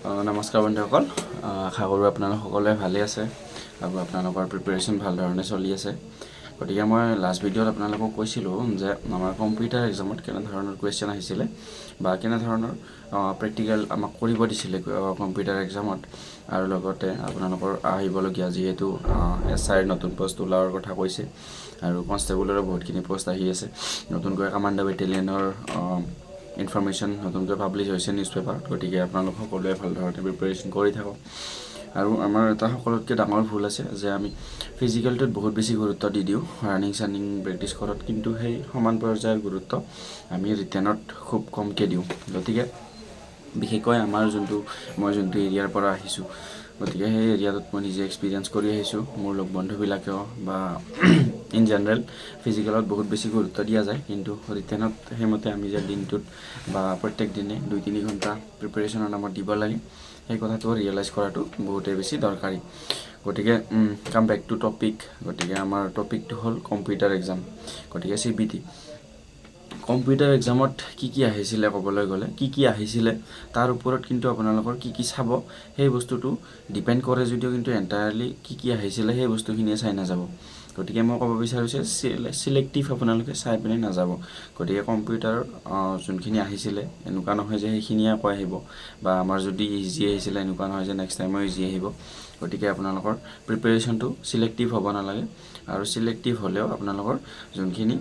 নমস্কাৰ বন্ধুসকল, আশা কৰোঁ আপোনালোক সকলোৱে ভালে আছে আৰু আপোনালোকৰ প্ৰিপাৰেশ্যন ভাল ধৰণে চলি আছে। গতিকে মই লাষ্ট ভিডিঅ'ত আপোনালোকক কৈছিলোঁ যে আমাৰ কম্পিউটাৰ এক্সামত কেনেধৰণৰ কুৱেশ্যন আহিছিলে বা কেনেধৰণৰ প্ৰেক্টিকেল আমাক কৰিব দিছিলে কম্পিউটাৰ এক্সামত, আৰু লগতে আপোনালোকৰ আহিবলগীয়া যিহেতু SI নতুন পষ্ট ওলোৱাৰ কথা কৈছে আৰু কনষ্টেবলৰো বহুতখিনি পষ্ট আহি আছে। নতুনকৈ কামাণ্ডো বেটেলিয়নৰ ইনফৰমেশ্যন নতুনকৈ পাব্লিছ হৈছে নিউজ পেপাৰ। গতিকে আপোনালোক সকলোৱে ভাল ধৰণে প্ৰিপাৰেশ্যন কৰি থাকক। আৰু আমাৰ এটা সকলোতকৈ ডাঙৰ ভুল আছে যে আমি ফিজিকেলটোত বহুত বেছি গুৰুত্ব দি দিওঁ ৰানিং প্ৰেক্টিছ কৰাত, কিন্তু সেই সমান পৰ্যায়ৰ গুৰুত্ব আমি ৰিটেনত খুব কমকৈ দিওঁ। গতিকে বিশেষকৈ মই যোনটো এৰিয়াৰ পৰা আহিছোঁ, গতিকে সেই এৰিয়াটোত মই নিজে এক্সপিৰিয়েঞ্চ কৰি আহিছোঁ। মোৰ লগ বন্ধুবিলাকেও বা ইন জেনেৰেল ফিজিকেলত বহুত বেছি গুৰুত্ব দিয়া যায়, কিন্তু ৰিটেনত সেইমতে আমি যে দিনটোত বা প্ৰত্যেক দিনে 2-3 ঘণ্টা প্ৰিপাৰেশ্যনৰ নামত দিব লাগে, সেই কথাটো ৰিয়েলাইজ কৰাটো বহুতেই বেছি দৰকাৰী। গতিকে কাম বেক টু টপিক। গতিকে আমাৰ টপিকটো হ'ল কম্পিউটাৰ এক্সাম। গতিকে CBT কম্পিউটাৰ এক্সামত কি আহিছিলে, ক'বলৈ গ'লে কি আহিছিলে তাৰ ওপৰত কিন্তু আপোনালোকৰ কি চাব সেই বস্তুটো ডিপেণ্ড কৰে যদিও, কিন্তু এণ্টায়াৰলি কি আহিছিলে সেই বস্তুখিনিয়ে চাই নাযাব। গতিকে মই ক'ব বিচাৰিছোঁ চিলেক্টিভ আপোনালোকে চাই পিনে নাযাব। গতিকে কম্পিউটাৰ যোনখিনি আহিছিলে এনেকুৱা নহয় যে সেইখিনিয়ে আকৌ আহিব, বা আমাৰ যদি ইজি আহিছিলে এনেকুৱা নহয় যে নেক্সট টাইমো ইজি আহিব। গতিকে আপোনালোকৰ প্ৰিপাৰেশ্যনটো চিলেক্টিভ হ'ব নালাগে, আৰু চিলেক্টিভ হ'লেও আপোনালোকৰ যোনখিনি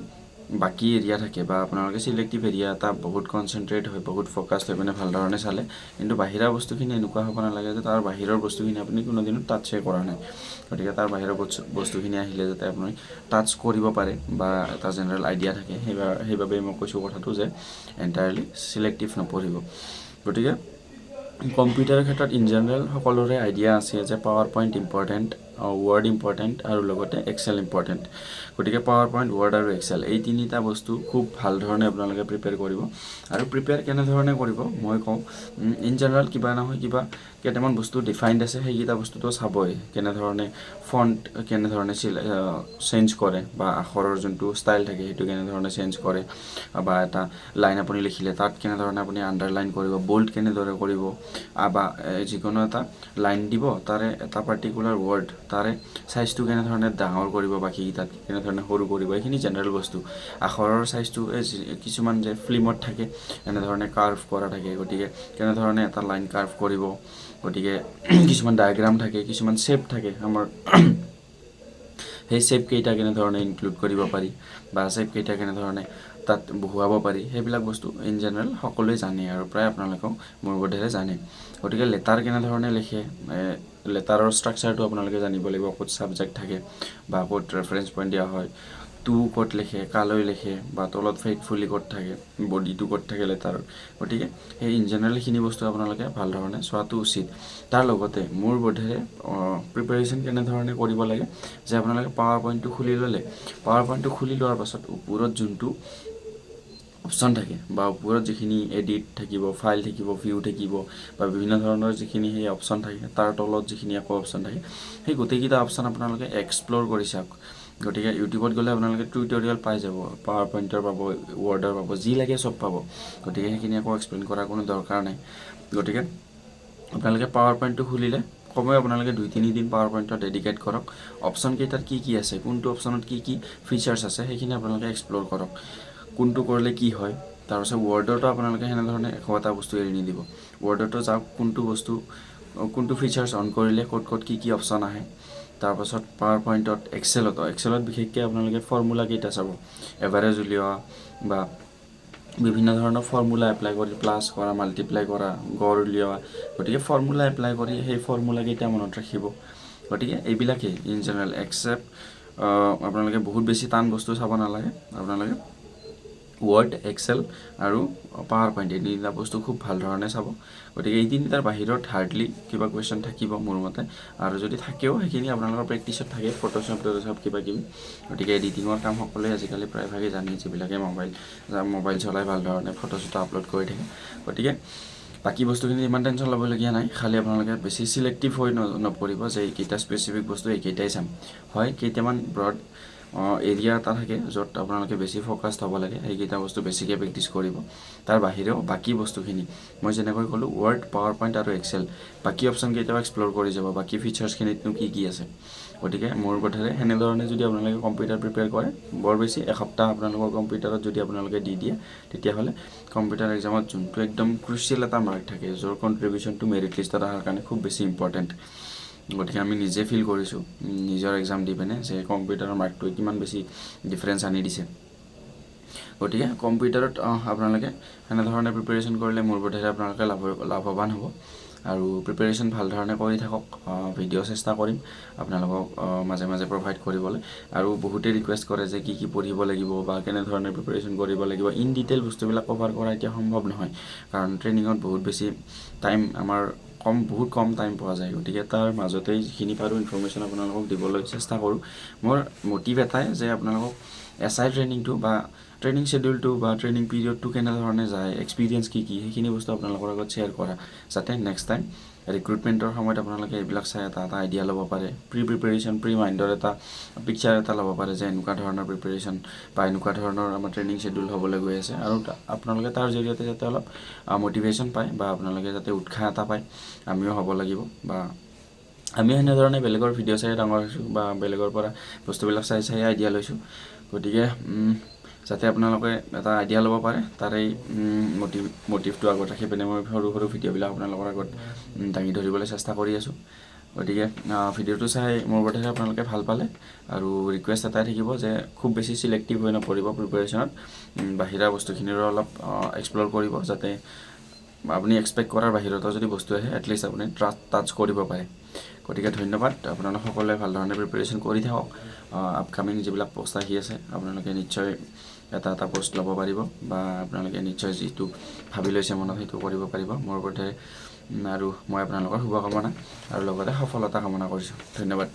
বাকী এৰিয়া থাকে বা আপোনালোকে চিলেক্টিভ এৰিয়া এটা বহুত কনচেনট্ৰেট হয়, বহুত ফ'কাছড হৈ পিনে ভাল ধৰণে চালে, কিন্তু বাহিৰা বস্তুখিনি এনেকুৱা হ'ব নালাগে যে তাৰ বাহিৰৰ বস্তুখিনি আপুনি কোনোদিনো টাচে কৰা নাই। গতিকে তাৰ বাহিৰৰ বস্তুখিনি আহিলে যাতে আপুনি টাচ কৰিব পাৰে বা এটা জেনেৰেল আইডিয়া থাকে, সেইবাবে মই কৈছোঁ কথাটো যে এণ্টায়াৰলি চিলেক্টিভ নপঢ়িব। গতিকে কম্পিউটাৰৰ ক্ষেত্ৰত ইন জেনেৰেল সকলোৰে আইডিয়া আছে যে power point important, word important আৰু লগতে এক্সেল ইম্পৰ্টেণ্ট। গতিকে পাৱাৰ পইণ্ট, ৱৰ্ড আৰু এক্সেল এই তিনিটা বস্তু খুব ভাল ধৰণে আপোনালোকে প্ৰিপেয়াৰ কৰিব। আৰু প্ৰিপেয়াৰ কেনেধৰণে কৰিব মই কওঁ, ইন জেনেৰেল কিবা নহয় কিবা কেইটামান বস্তু ডিফাইণ্ড আছে, সেইকেইটা বস্তুটো চাবই। কেনেধৰণে ফণ্ট কেনেধৰণে চেঞ্জ কৰে, বা আখৰৰ যোনটো ষ্টাইল থাকে সেইটো কেনেধৰণে চেঞ্জ কৰে, বা এটা লাইন আপুনি লিখিলে তাত কেনেধৰণে আপুনি আণ্ডাৰলাইন কৰিব, বোল্ড কেনেদৰে কৰিব, বা যিকোনো এটা লাইন দিব তাৰে এটা পাৰ্টিকুলাৰ ৱৰ্ড তাৰে চাইজটো কেনেধৰণে ডাঙৰ কৰিব, বাকীকেইটাত কেনেধৰণে সৰু কৰিব, এইখিনি জেনেৰেল বস্তু। আখৰৰ চাইজটো কিছুমান যে ফিল্মত থাকে এনেধৰণে কাৰ্ভ কৰা থাকে, গতিকে কেনেধৰণে এটা লাইন কাৰ্ভ কৰিব। গতিকে কিছুমান ডায়েগ্ৰাম থাকে, কিছুমান শ্বেপ থাকে আমাৰ সেই শ্বেপকেইটা কেনেধৰণে ইনক্লুড কৰিব পাৰি, বা শ্বেপকেইটা কেনেধৰণে তাত বহুৱাব পাৰি, সেইবিলাক বস্তু ইন জেনেৰেল সকলোৱে জানে, আৰু প্ৰায় আপোনালোকেও মোৰ বোধেৰে জানে। গতিকে লেটাৰ কেনেধৰণে লিখে, লেটাৰৰ ষ্ট্ৰাকচাৰটো আপোনালোকে জানিব লাগিব, ক'ত ছাবজেক্ট থাকে বা ক'ত ৰেফাৰেঞ্চ পইণ্ট দিয়া হয়, টু ক'ত লিখে, কালৈ লিখে, বা তলত ফেইথফুলি ক'ত থাকে, বডিটো ক'ত থাকে লেটাৰৰ। গতিকে সেই ইন জেনেৰেল এইখিনি বস্তু আপোনালোকে ভাল ধৰণে চোৱাটো উচিত। তাৰ লগতে মোৰ বোধেৰে প্ৰিপাৰেশ্যন কেনেধৰণে কৰিব লাগে যে আপোনালোকে পাৱাৰ পইণ্টটো খুলি ল'লে, পাৱাৰ পইণ্টটো খুলি লোৱাৰ পাছত ওপৰত যোনটো অপশ্যন থাকে বা ওপৰত যিখিনি এডিট থাকিব, ফাইল থাকিব, ভিউ থাকিব, বা বিভিন্ন ধৰণৰ যিখিনি সেই অপশ্যন থাকে, তাৰ তলত যিখিনি আকৌ অপশ্যন থাকে, সেই গোটেইকেইটা অপশ্যন আপোনালোকে এক্সপ্ল'ৰ কৰি চাওক। গতিকে ইউটিউবত গ'লে আপোনালোকে টিউটৰিয়েল পাই যাব, পাৱাৰ পইণ্টৰ পাব, ৱৰ্ডৰ পাব, যি লাগে চব পাব। গতিকে সেইখিনি আকৌ এক্সপ্লেইন কৰাৰ কোনো দৰকাৰ নাই। গতিকে আপোনালোকে পাৱাৰ পইণ্টটো খুলিলে কমেও আপোনালোকে 2-3 দিন পাৱাৰ পইণ্টত ডেডিকেট কৰক। অপশ্যন কেইটাত কি আছে, কোনটো অপশ্যনত কি ফিচাৰ্ছ আছে, সেইখিনি আপোনালোকে এক্সপ্ল'ৰ কৰক, কোনটো কৰিলে কি হয়। তাৰপিছত ৱৰ্ডৰটো আপোনালোকে সেনেধৰণে এটা বস্তু এৰি নিদিব। ৱৰ্ডৰটো যাওক, কোনটো ফিচাৰ্ছ অন কৰিলে ক'ত কি অপশ্যন আহে। তাৰপাছত পাৱাৰ পইণ্টত এক্সেলত বিশেষকৈ আপোনালোকে ফৰ্মুলা কেইটা চাব, এভাৰেজ উলিওৱা বা বিভিন্ন ধৰণৰ ফৰ্মুলা এপ্লাই কৰি, প্লাছ কৰা, মাল্টিপ্লাই কৰা, গড় উলিওৱা। গতিকে ফৰ্মুলা এপ্লাই কৰি সেই ফৰ্মুলাকেইটা মনত ৰাখিব। গতিকে এইবিলাকেই ইন জেনেৰেল, একচেপ্ট আপোনালোকে বহুত বেছি টান বস্তু চাব নালাগে। আপোনালোকে ৱৰ্ড, এক্সেল আৰু পাৱাৰ পইণ্ট এই তিনিটা বস্তু খুব ভাল ধৰণে চাব। গতিকে এই তিনিটাৰ বাহিৰত হাৰ্ডলি কিবা কুৱেশ্যন থাকিব মোৰ মতে, আৰু যদি থাকেও সেইখিনি আপোনালোকৰ প্ৰেক্টিছত থাকে, ফটোশ্বপ কিবাকিবি। গতিকে এডিটিঙৰ কাম সকলোৱে আজিকালি প্ৰায়ভাগে জানে, যিবিলাকে মোবাইল চলাই ভাল ধৰণে ফটো আপলোড কৰি থাকে। গতিকে বাকী বস্তুখিনি ইমান টেনশ্যন ল'বলগীয়া নাই, খালি আপোনালোকে বেছি চিলেক্টিভ হৈ নপৰিব যে এইকেইটা স্পেচিফিক বস্তু এইকেইটাই চাম। হয় কেইটামান ব্ৰড এৰিয়া এটা থাকে য'ত আপোনালোকে বেছি ফ'কাছড হ'ব লাগে, সেইকেইটা বস্তু বেছিকৈ প্ৰেক্টিছ কৰিব। তাৰ বাহিৰেও বাকী বস্তুখিনি মই যেনেকৈ ক'লোঁ ৱৰ্ড, পাৱাৰ পইণ্ট আৰু এক্সেল, বাকী অপশ্যনকেইটাও এক্সপ্ল'ৰ কৰি যাব, বাকী ফিচাৰ্ছখিনিতনো কি কি আছে। গতিকে মোৰ বোধেৰে সেনেধৰণে যদি আপোনালোকে কম্পিউটাৰ প্ৰিপেয়াৰ কৰে, বৰ বেছি এসপ্তাহ আপোনালোকৰ কম্পিউটাৰত যদি আপোনালোকে দি দিয়ে, তেতিয়াহ'লে কম্পিউটাৰ এক্সামত যোনটো একদম ক্ৰুচিয়েল এটা মাৰ্ক থাকে, য'ৰ কণ্ট্ৰিবিউশ্যনটো মেৰিট লিষ্টত অহাৰ কাৰণে খুব বেছি ইম্পৰ্টেণ্ট। গতিকে আমি নিজে ফিল কৰিছোঁ নিজৰ এক্সাম দি পিনে যে কম্পিউটাৰৰ মাৰ্কটোৱে কিমান বেছি ডিফাৰেঞ্চ আনি দিছে। গতিকে কম্পিউটাৰত আপোনালোকে সেনেধৰণে প্ৰিপেৰেশ্যন কৰিলে মোৰ বোধেৰে আপোনালোকে লাভৱান হ'ব। আৰু প্ৰিপেৰেশ্যন ভাল ধৰণে কৰি থাকক। ভিডিঅ' চেষ্টা কৰিম আপোনালোকক মাজে মাজে প্ৰভাইড কৰিবলৈ। আৰু বহুতে ৰিকুৱেষ্ট কৰে যে কি পঢ়িব লাগিব বা কেনেধৰণে প্ৰিপেৰেশ্যন কৰিব লাগিব। ইন ডিটেইল বস্তুবিলাক কভাৰ কৰা এতিয়া সম্ভৱ নহয়, কাৰণ ট্ৰেইনিঙত বহুত বেছি টাইম আমাৰ বহুত কম টাইম পোৱা যায়। গতিকে তাৰ মাজতেই যিখিনি পাৰোঁ ইনফৰ্মেশ্যন আপোনালোকক দিবলৈ চেষ্টা কৰোঁ। মোৰ মটিভ এটাই যে আপোনালোকক SI ট্ৰেইনিংটো বা ট্ৰেইনিং শ্বেডিউলটো বা ট্ৰেইনিং পিৰিয়ডটো কেনেধৰণে যায়, এক্সপিৰিয়েঞ্চ কি সেইখিনি বস্তু আপোনালোকৰ আগত শ্বেয়াৰ কৰা, যাতে নেক্সট টাইম ৰিক্ৰুটমেণ্টৰ সময়ত আপোনালোকে এইবিলাক চাই এটা আইডিয়া ল'ব পাৰে, প্ৰিপেৰেশ্যন মাইণ্ডৰ এটা পিকচাৰ এটা ল'ব পাৰে যে এনেকুৱা ধৰণৰ প্ৰিপেৰেশ্যন বা এনেকুৱা ধৰণৰ আমাৰ ট্ৰেইনিং শ্বেডিউল হ'বলৈ গৈ আছে। আৰু আপোনালোকে তাৰ জৰিয়তে যাতে অলপ মটিভেশ্যন পায় বা আপোনালোকে যাতে উৎসাহ এটা পায়, আমিও হ'ব লাগিব বা আমিও সেনেধৰণে বেলেগৰ ভিডিঅ' চাই ডাঙৰ হৈছোঁ বা বেলেগৰ পৰা বস্তুবিলাক চাই আইডিয়া লৈছোঁ। গতিকে যাতে আপোনালোকে এটা আইডিয়া ল'ব পাৰে, তাৰেই মটিভটো আগত ৰাখি পিনে মই সৰু ভিডিঅ'বিলাক আপোনালোকৰ আগত দাঙি ধৰিবলৈ চেষ্টা কৰি আছোঁ। গতিকে ভিডিঅ'টো চাই মোৰ বোধেৰে আপোনালোকে ভাল পালে। আৰু ৰিকুৱেষ্ট এটাই থাকিব যে খুব বেছি চিলেক্টিভ হৈ নপৰিব প্ৰিপেৰেশ্যনত, বাহিৰা বস্তুখিনিৰো অলপ এক্সপ্ল'ৰ কৰিব, যাতে আপুনি এক্সপেক্ট কৰাৰ বাহিৰতো যদি বস্তু আহে এটলিষ্ট আপুনি টাচ কৰিব পাৰে। গতিকে ধন্যবাদ। আপোনালোক সকলোৱে ভাল ধৰণে প্ৰিপেৰেশ্যন কৰি থাকক। আপকামিং যিবিলাক পষ্ট আহি আছে আপোনালোকে নিশ্চয় এটা পষ্ট ল'ব পাৰিব বা আপোনালোকে নিশ্চয় যিটো ভাবি লৈছে মনত সেইটো কৰিব পাৰিব মোৰ বোধেৰে। আৰু মই আপোনালোকৰ শুভকামনা আৰু লগতে সফলতা কামনা কৰিছোঁ। ধন্যবাদ।